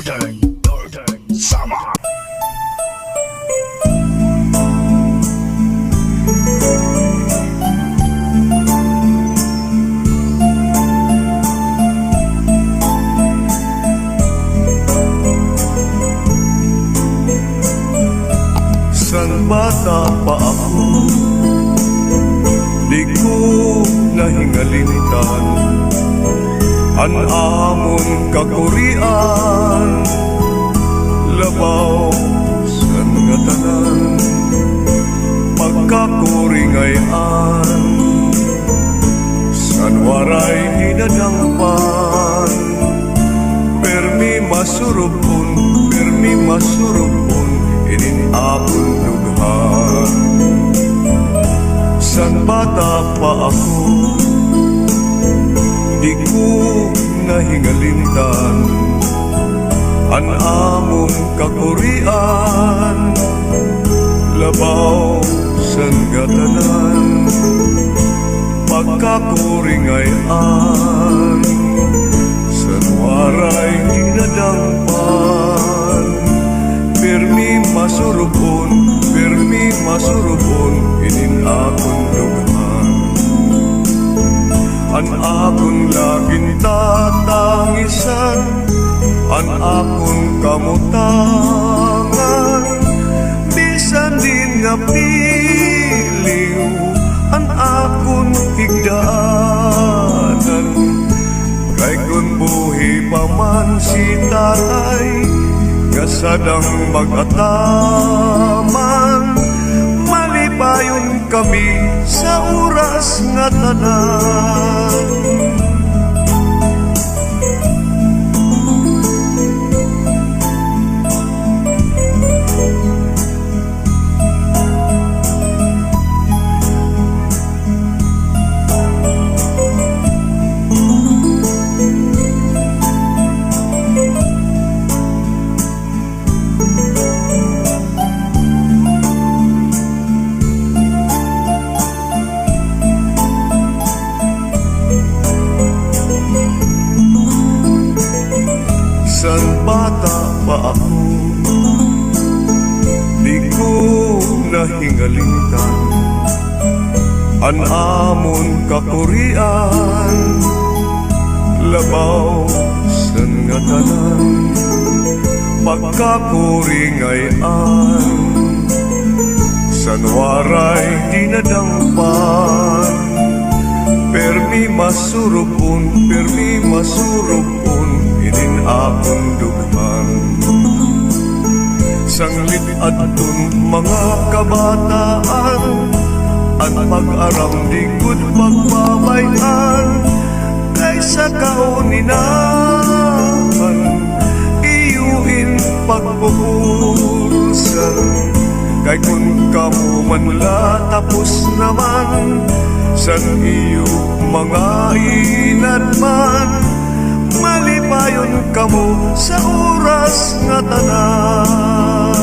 Northern Sama. San bata pa ako, di ko nahingalintan an amon kakurian, labaw san nga tanan pagkakuringayan, san waray dinadangpan, permi masurupon inin akong lughan. San bata pa ako, di ko nahingalintan an among kakurian, labaw san gatanan pagkakuringayan, san waray dinadangpan, permi masurupon inin akong lughan. An akong laging tatangisan, an akong kamutangan, bisan din nga piliw an akong higdaanan. Kay kun buhi pa man si tatay, kasadang mag-ataman, malipayon kami sa oras nga tanan. San bata pa ako, di ko nahingalintan an amon kakurian, labaw san nga tanan pagkakuringayan, san waray dinadangpan, permi masurupon inin akong dughan. Sanglit adtun mga kabataan, at pag-aram di gud pagbabayan, kaysa kauninahan iyuin pagpupulsan. Kay kun kamo manla tapos naman, san iyo mga inadman, malipayon kamo sa oras nga tanan.